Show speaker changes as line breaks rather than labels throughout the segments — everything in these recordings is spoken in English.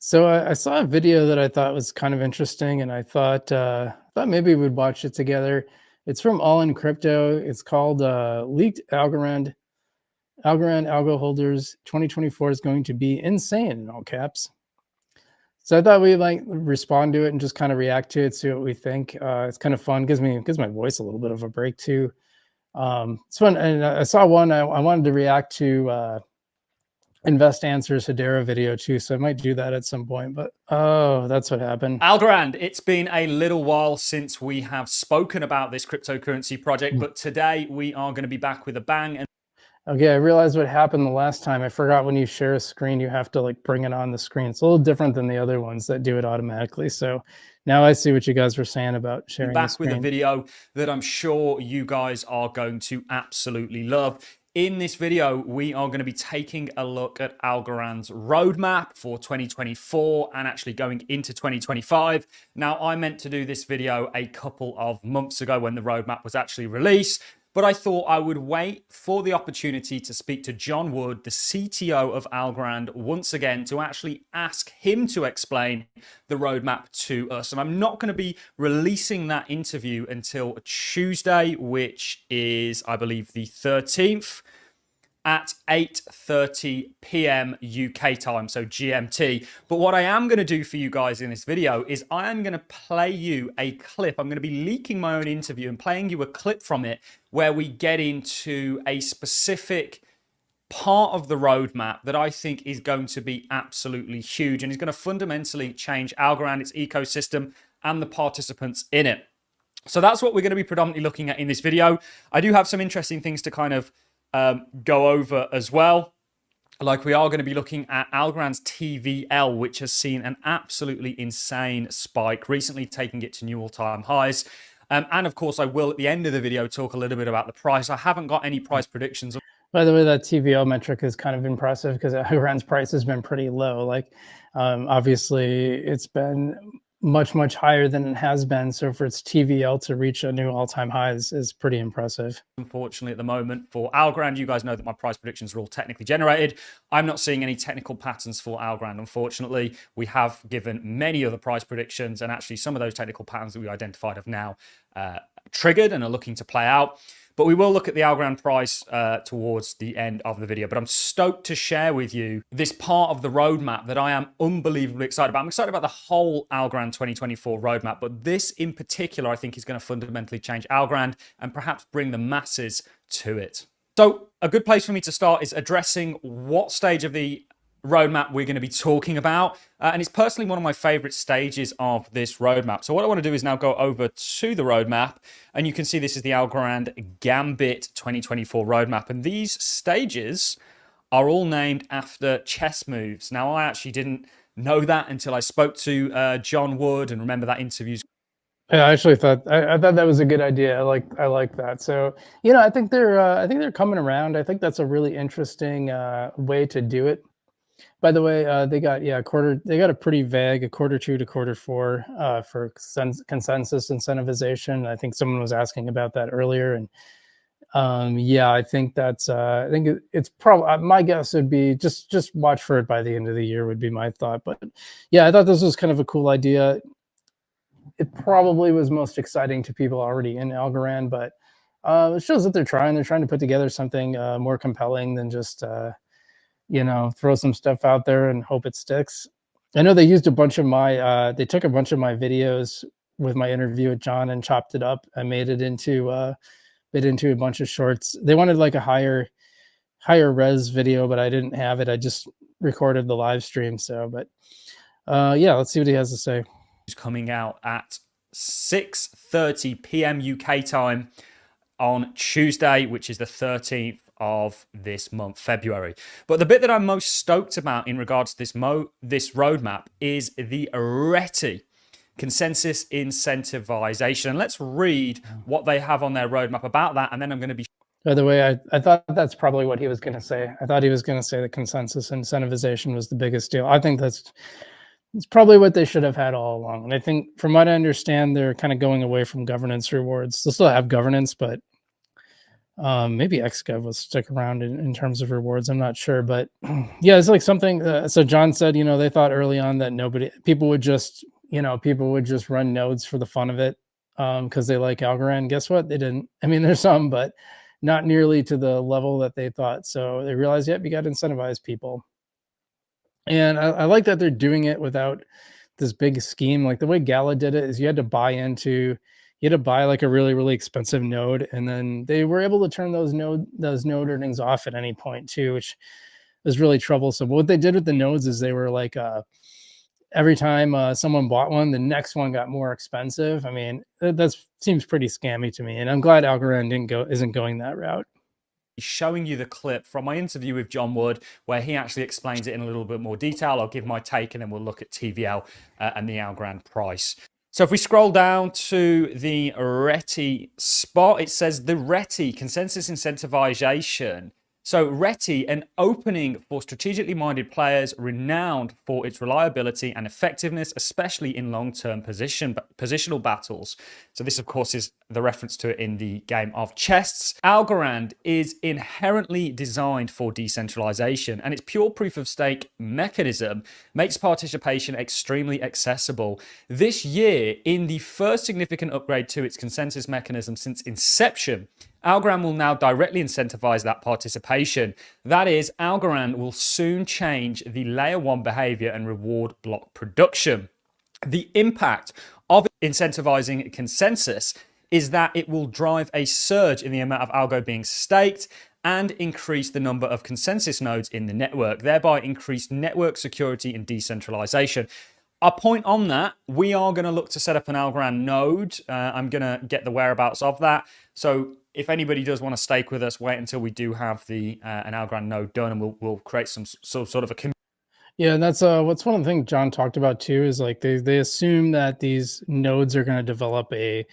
So I saw a video that I thought was kind of interesting, and I thought maybe we'd watch it together. It's from All in Crypto. It's called "Leaked Algorand Algo Holders 2024 is going to be insane" in all caps. So I thought we'd like respond to it and just kind of react to it, see what we think. It's kind of fun. Gives my voice a little bit of a break too. It's fun. And I saw one. I wanted to react to. Invest Answers Hedera video too, so I might do that at some point, but oh, that's what happened.
Algorand, it's been a little while since we have spoken about this cryptocurrency project, but today we are going to be back with a bang.
Okay, I realized what happened the last time. I forgot when you share a screen, you have to like bring it on the screen. It's a little different than the other ones that do it automatically. So now I see what you guys were saying about sharing the screen.
Back with a video that I'm sure you guys are going to absolutely love. In this video, we are going to be taking a look at Algorand's roadmap for 2024 and actually going into 2025. Now, I meant to do this video a couple of months ago when the roadmap was actually released, but I thought I would wait for the opportunity to speak to John Wood, the CTO of Algorand, once again to actually ask him to explain the roadmap to us. And I'm not going to be releasing that interview until Tuesday, which is, I believe, the 13th at 8:30 p.m. UK time, so GMT. But what I am going to do for you guys in this video is I am going to play you a clip. I'm going to be leaking my own interview and playing you a clip from it where we get into a specific part of the roadmap that I think is going to be absolutely huge and is going to fundamentally change Algorand, its ecosystem, and the participants in it. So that's what we're going to be predominantly looking at in this video. I do have some interesting things to kind of go over as well. Like we are going to be looking at Algorand's TVL, which has seen an absolutely insane spike, recently taking it to new all-time highs. And of course, I will at the end of the video talk a little bit about the price. I haven't got any price predictions.
By the way, that TVL metric is kind of impressive because Algorand's price has been pretty low. Like, obviously, it's been much higher than it has been. So for its TVL to reach a new all-time high is pretty impressive.
Unfortunately, at the moment for Algorand, you guys know that my price predictions are all technically generated. I'm not seeing any technical patterns for Algorand, unfortunately. We have given many other price predictions, and actually some of those technical patterns that we identified have now triggered and are looking to play out. But we will look at the Algorand price towards the end of the video. But I'm stoked to share with you this part of the roadmap that I am unbelievably excited about. I'm excited about the whole Algorand 2024 roadmap, but this in particular, I think is going to fundamentally change Algorand and perhaps bring the masses to it. So a good place for me to start is addressing what stage of the roadmap we're going to be talking about, and it's personally one of my favorite stages of this roadmap. So what I want to do is now go over to the roadmap, and you can see this is the Algorand Gambit 2024 roadmap, and these stages are all named after chess moves. Now, I actually didn't know that until I spoke to John Wood, and remember that interview's.
I actually thought I thought that was a good idea. I like that. So I think they're coming around. I think that's a really interesting way to do it. By the way, they got They got a pretty vague a quarter two to quarter four for consensus incentivization. I think someone was asking about that earlier, and I think that's it's probably my guess would be just watch for it by the end of the year would be my thought. But yeah, I thought this was kind of a cool idea. It probably was most exciting to people already in Algorand, but it shows that they're trying to put together something more compelling than just throw some stuff out there and hope it sticks. I know they used a bunch of my, they took a bunch of my videos with my interview with John and chopped it up and made it into a bunch of shorts. They wanted like a higher res video, but I didn't have it. I just recorded the live stream. So, but let's see what he has to say.
Coming out at 6:30 p.m. UK time on Tuesday, which is the 13th of this month, February. But the bit that I'm most stoked about in regards to this roadmap is the RETI, consensus incentivization. And let's read what they have on their roadmap about that, and then I'm going to be.
By the way, I thought that's probably what he was going to say. I thought he was going to say that consensus incentivization was the biggest deal. I think it's probably what they should have had all along. And I think from what I understand, they're kind of going away from governance rewards. They'll still have governance, but Maybe XGov will stick around in terms of rewards. I'm not sure, but yeah, it's like something. So John said, they thought early on that people would just, people would just run nodes for the fun of it, because they like Algorand. Guess what? They didn't. I mean, there's some, but not nearly to the level that they thought. So they realized, yep, you got to incentivize people. And I like that they're doing it without this big scheme. Like the way Gala did it is you had to buy like a really, really expensive node, and then they were able to turn those node earnings off at any point too, which was really troublesome. But what they did with the nodes is they were like, every time someone bought one, the next one got more expensive. I mean, that seems pretty scammy to me, and I'm glad Algorand isn't going that route.
Showing you the clip from my interview with John Wood, where he actually explains it in a little bit more detail. I'll give my take, and then we'll look at TVL and the Algorand price. So if we scroll down to the RETI spot, it says the RETI consensus incentivization. So RETI, an opening for strategically minded players renowned for its reliability and effectiveness, especially in long-term positional battles. So this, of course, is the reference to it in the game of chess. Algorand is inherently designed for decentralization, and its pure proof of stake mechanism makes participation extremely accessible. This year, in the first significant upgrade to its consensus mechanism since inception, Algorand will now directly incentivize that participation. That is, Algorand will soon change the layer 1 behavior and reward block production. The impact of incentivizing consensus is that it will drive a surge in the amount of algo being staked and increase the number of consensus nodes in the network, thereby increase network security and decentralization. A point on that, we are going to look to set up an Algorand node. I'm going to get the whereabouts of that. So if anybody does want to stake with us, wait until we do have an Algorand node done, and we'll create some sort of a community.
Yeah, and that's what's one of the things John talked about too, is like they assume that these nodes are going to develop a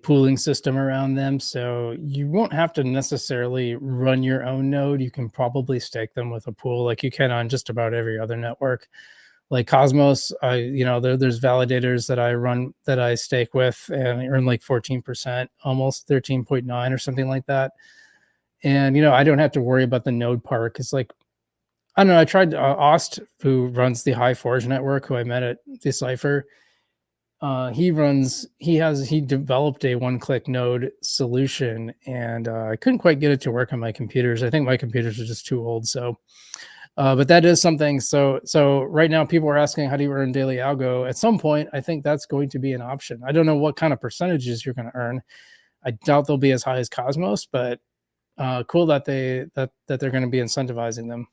pooling system around them. So you won't have to necessarily run your own node. You can probably stake them with a pool like you can on just about every other network. Like Cosmos, there's validators that I stake with, and I earn like 14%, almost 13.9 or something like that. And I don't have to worry about the node part, because like, I don't know, I tried Ost, who runs the High Forge network, who I met at Decipher. He developed a one-click node solution, and I couldn't quite get it to work on my computers. I think my computers are just too old. So, but that is something. So right now people are asking, how do you earn daily algo? At some point, I think that's going to be an option. I don't know what kind of percentages you're going to earn. I doubt they'll be as high as Cosmos, but cool that they're going to be incentivizing them.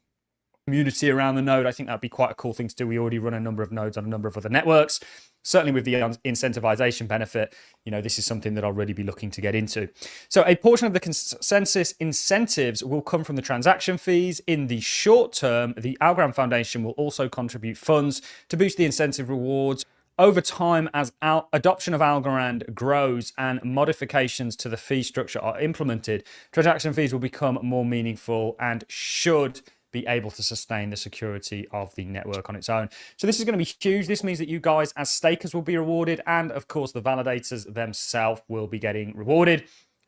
Community around the node. I think that'd be quite a cool thing to do. We already run a number of nodes on a number of other networks. Certainly with the incentivization benefit, this is something that I'll really be looking to get into. So a portion of the consensus incentives will come from the transaction fees. In the short term, the Algorand Foundation will also contribute funds to boost the incentive rewards. Over time, as adoption of Algorand grows and modifications to the fee structure are implemented, transaction fees will become more meaningful and should be able to sustain the security of the network on its own. So this is going to be huge. This means that you guys as stakers will be rewarded, and of course the validators themselves will be getting rewarded.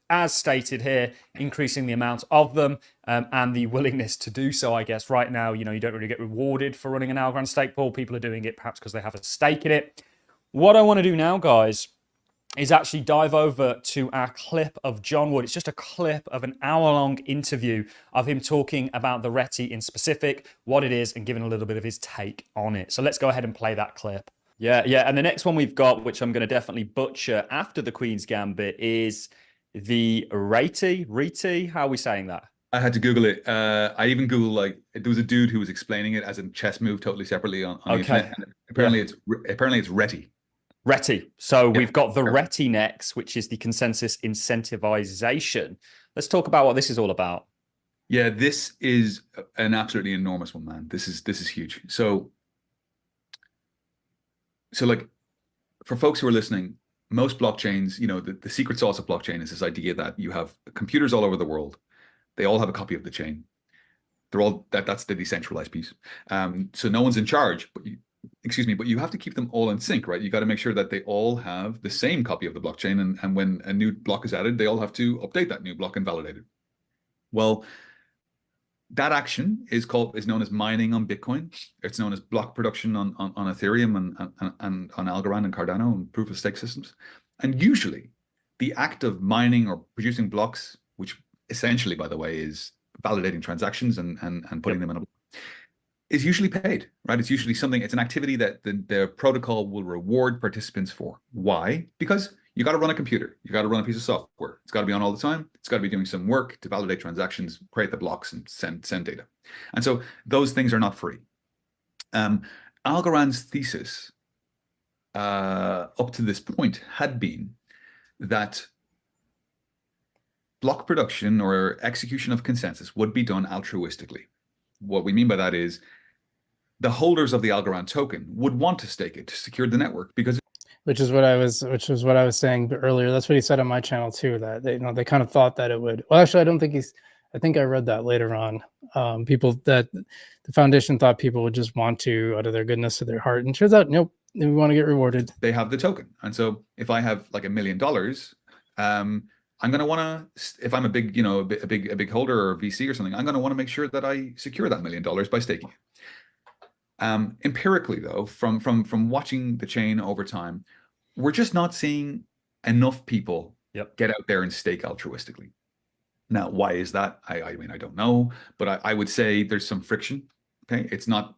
As stated here, increasing the amount of them and the willingness to do so, I guess. Right now, you don't really get rewarded for running an Algorand stake pool. People are doing it perhaps because they have a stake in it. What I want to do now, guys, is actually dive over to our clip of John Wood. It's just a clip of an hour-long interview of him talking about the RETI in specific, what it is, and giving a little bit of his take on it. So let's go ahead and play that clip. Yeah. And the next one we've got, which I'm going to definitely butcher after the Queen's Gambit, is the RETI. How are we saying that?
I had to Google it. I even Googled, like, there was a dude who was explaining it as a chess move totally separately on the internet. And apparently it's RETI.
RETI. So we've got the RETI next, which is the consensus incentivization. Let's talk about what this is all about.
Yeah, this is an absolutely enormous one, man. This is huge. So like, for folks who are listening, most blockchains, the secret sauce of blockchain is this idea that you have computers all over the world. They all have a copy of the chain. They're all that's the decentralized piece. So no one's in charge, but you have to keep them all in sync, right? You got to make sure that they all have the same copy of the blockchain, and when a new block is added, they all have to update that new block and validate it. Well, that action is known as mining on Bitcoin. It's known as block production on Ethereum and on Algorand and Cardano and proof of stake systems. And usually the act of mining or producing blocks, which essentially, by the way, is validating transactions and putting them in a, is usually paid, right? It's usually something, it's an activity that the protocol will reward participants for. Why? Because you got to run a computer. You got to run a piece of software. It's got to be on all the time. It's got to be doing some work to validate transactions, create the blocks, and send data. And so those things are not free. Algorand's thesis up to this point had been that block production or execution of consensus would be done altruistically. What we mean by that is the holders of the Algorand token would want to stake it to secure the network, because
which is what I was saying earlier. That's what he said on my channel too, that they, they kind of thought that it would. Well, actually, I don't think I think I read that later on. People that the foundation thought people would just want to out of their goodness of their heart, and turns out, nope, we want to get rewarded.
They have the token, and so if I have like $1 million, I'm going to want to, if I'm a big, a big holder or VC or something, I'm going to want to make sure that I secure that $1 million by staking it. Empirically, though, from watching the chain over time, we're just not seeing enough people get out there and stake altruistically. Now, why is that? I mean, I don't know, but I would say there's some friction. Okay, it's not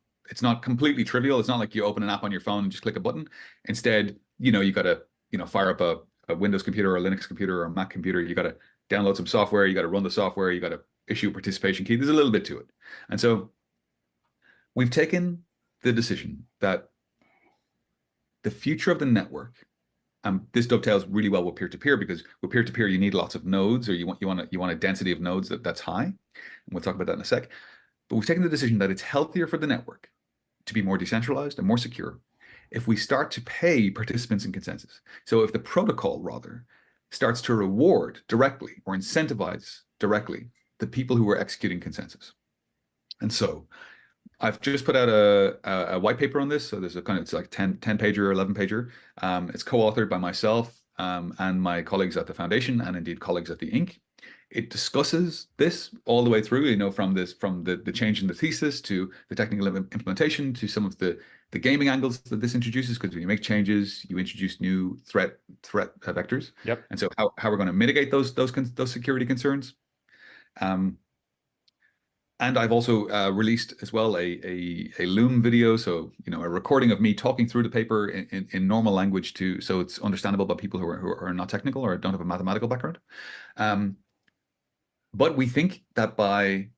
completely trivial. It's not like you open an app on your phone and just click a button. Instead, you got to fire up a Windows computer or a Linux computer or a Mac computer. You got to download some software. You got to run the software. You got to issue a participation key. There's a little bit to it, and so we've taken the decision that the future of the network, this dovetails really well with peer-to-peer, because with peer-to-peer you need lots of nodes, or you want a density of nodes that's high, and we'll talk about that in a sec. But we've taken the decision that it's healthier for the network to be more decentralized and more secure if we start to pay participants in consensus. So if the protocol rather starts to reward directly or incentivize directly the people who are executing consensus. And so I've just put out a white paper on this. So there's it's like 10 pager, 11 pager. It's co-authored by myself and my colleagues at the foundation, and indeed colleagues at the Inc. It discusses this all the way through, from the change in the thesis to the technical implementation to some of the gaming angles that this introduces, because when you make changes, you introduce new threat vectors.
Yep.
And so how we're going to mitigate those security concerns. And I've also released as well a Loom video, so a recording of me talking through the paper in normal language, so it's understandable by people who are not technical or don't have a mathematical background. But we think that by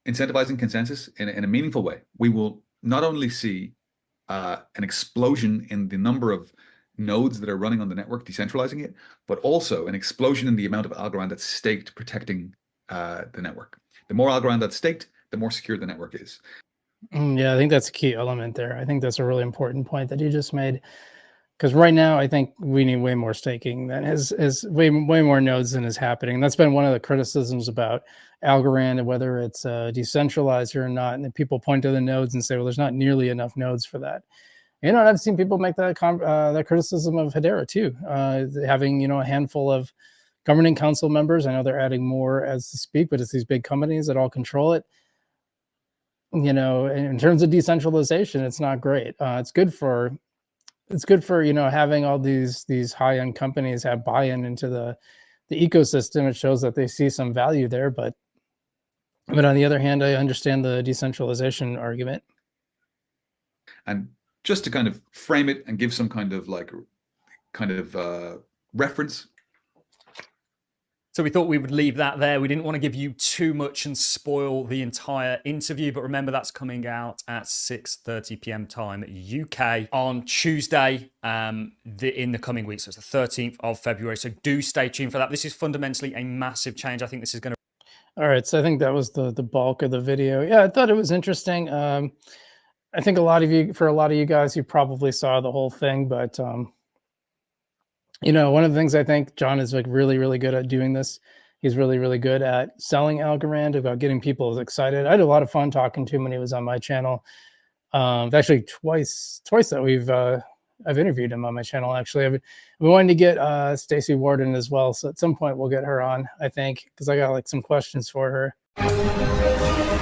incentivizing consensus in a meaningful way, we will not only see an explosion in the number of nodes that are running on the network, decentralizing it, but also an explosion in the amount of Algorand that's staked protecting the network. The more Algorand that's staked, the more secure the network is.
Yeah, I think that's a key element there. I think that's a really important point that you just made, because right now I think we need way more staking than is way more nodes than is happening. That's been one of the criticisms about Algorand, and whether it's decentralized or not. And then people point to the nodes and say, well, there's not nearly enough nodes for that. And I've seen people make that that criticism of Hedera too, having a handful of governing council members. I know they're adding more as to speak, but it's these big companies that all control it. In terms of decentralization, it's not great. It's good for having all these high-end companies have buy-in into the ecosystem. It shows that they see some value there, but on the other hand, I understand the decentralization argument.
And just to kind of frame it and give some kind of reference.
So we thought we would leave that there. We didn't want to give you too much and spoil the entire interview, but remember that's coming out at 6:30 p.m. time UK on Tuesday in the coming weeks. So it's the 13th of February. So do stay tuned for that. This is fundamentally a massive change. I think this is going to...
All right, so I think that was the bulk of the video. Yeah, I thought it was interesting. I think for a lot of you guys, you probably saw the whole thing, but one of the things I think John is like really, really good at doing this. He's really, really good at selling Algorand, about getting people excited. I had a lot of fun talking to him when he was on my channel. Actually twice that we've I've interviewed him on my channel. Actually, I've been wanting to get Stacey Warden as well. So at some point we'll get her on, I think, because I got like some questions for her.